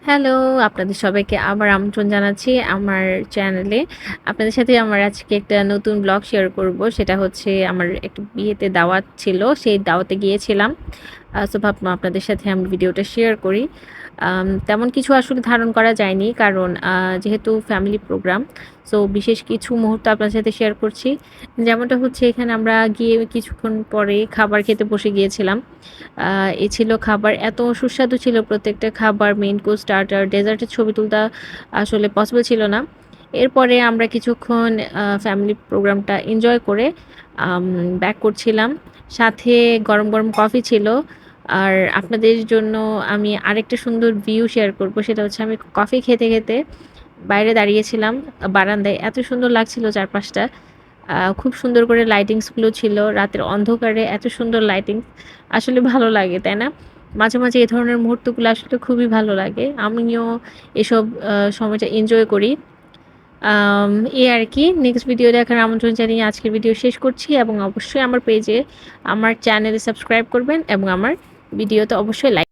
Hello, আপনাদের সবাইকে আবার আমন্ত্রণ জানাচ্ছি আমার চ্যানেলে। আপনাদের সাথে আমার আজকে একটা নতুন ব্লগ শেয়ার করব। সেটা হচ্ছে আমার একটা বিয়েতে দাওয়াত ছিল। সেই দাওয়াতে গিয়েছিলাম। সো ভাবলাম আপনাদের সাথে আমি ভিডিওটা শেয়ার করি। তেমন কিছু আসলে ধারণ করা যায়নি। কারণ যেহেতু ফ্যামিলি প্রোগ্রাম, সো বিশেষ কিছু মুহূর্ত আপনার সাথে শেয়ার করছি। যেমনটা হচ্ছে এখানে আমরা গিয়ে কিছুক্ষণ পরে খাবার খেতে বসে গিয়েছিলাম। এ ছিল খাবার এত সুস্বাদু ছিল প্রত্যেকটা খাবার, মেইন কোর্স, স্টার্টার, ডেজার্টের ছবি তুলতে আসলে পসিবল ছিল না। এরপরে আমরা কিছুক্ষণ ফ্যামিলি প্রোগ্রামটা এনজয় করে ব্যাক করছিলাম। সাথে গরম, গরম কফি ছিল। আর আপনাদের জন্য আমি আরেকটা সুন্দর ভিউ শেয়ার করব। সেটা হচ্ছে আমি কফি খেতে, খেতে বাইরে দাঁড়িয়েছিলাম বারান্দায়। এত সুন্দর লাগছিল চারপাশটা। খুব সুন্দর করে লাইটিংস গুলো ছিল। রাতের অন্ধকারে এত সুন্দর লাইটিংস আসলে ভালো লাগে, তাই না? মাঝে, মাঝে এ ধরনের মুহূর্তগুলো আসলে খুবই ভালো লাগে। আমিও এসব সময়টা এনজয় করি। আম এই আরকি। নেক্সট ভিডিও দেখার আমন্ত্রণ জানিয়ে আজকের ভিডিও শেষ করছি এবং অবশ্যই আমার পেজে, আমার চ্যানেলে সাবস্ক্রাইব করবেন এবং আমার ভিডিওতে অবশ্যই লাইক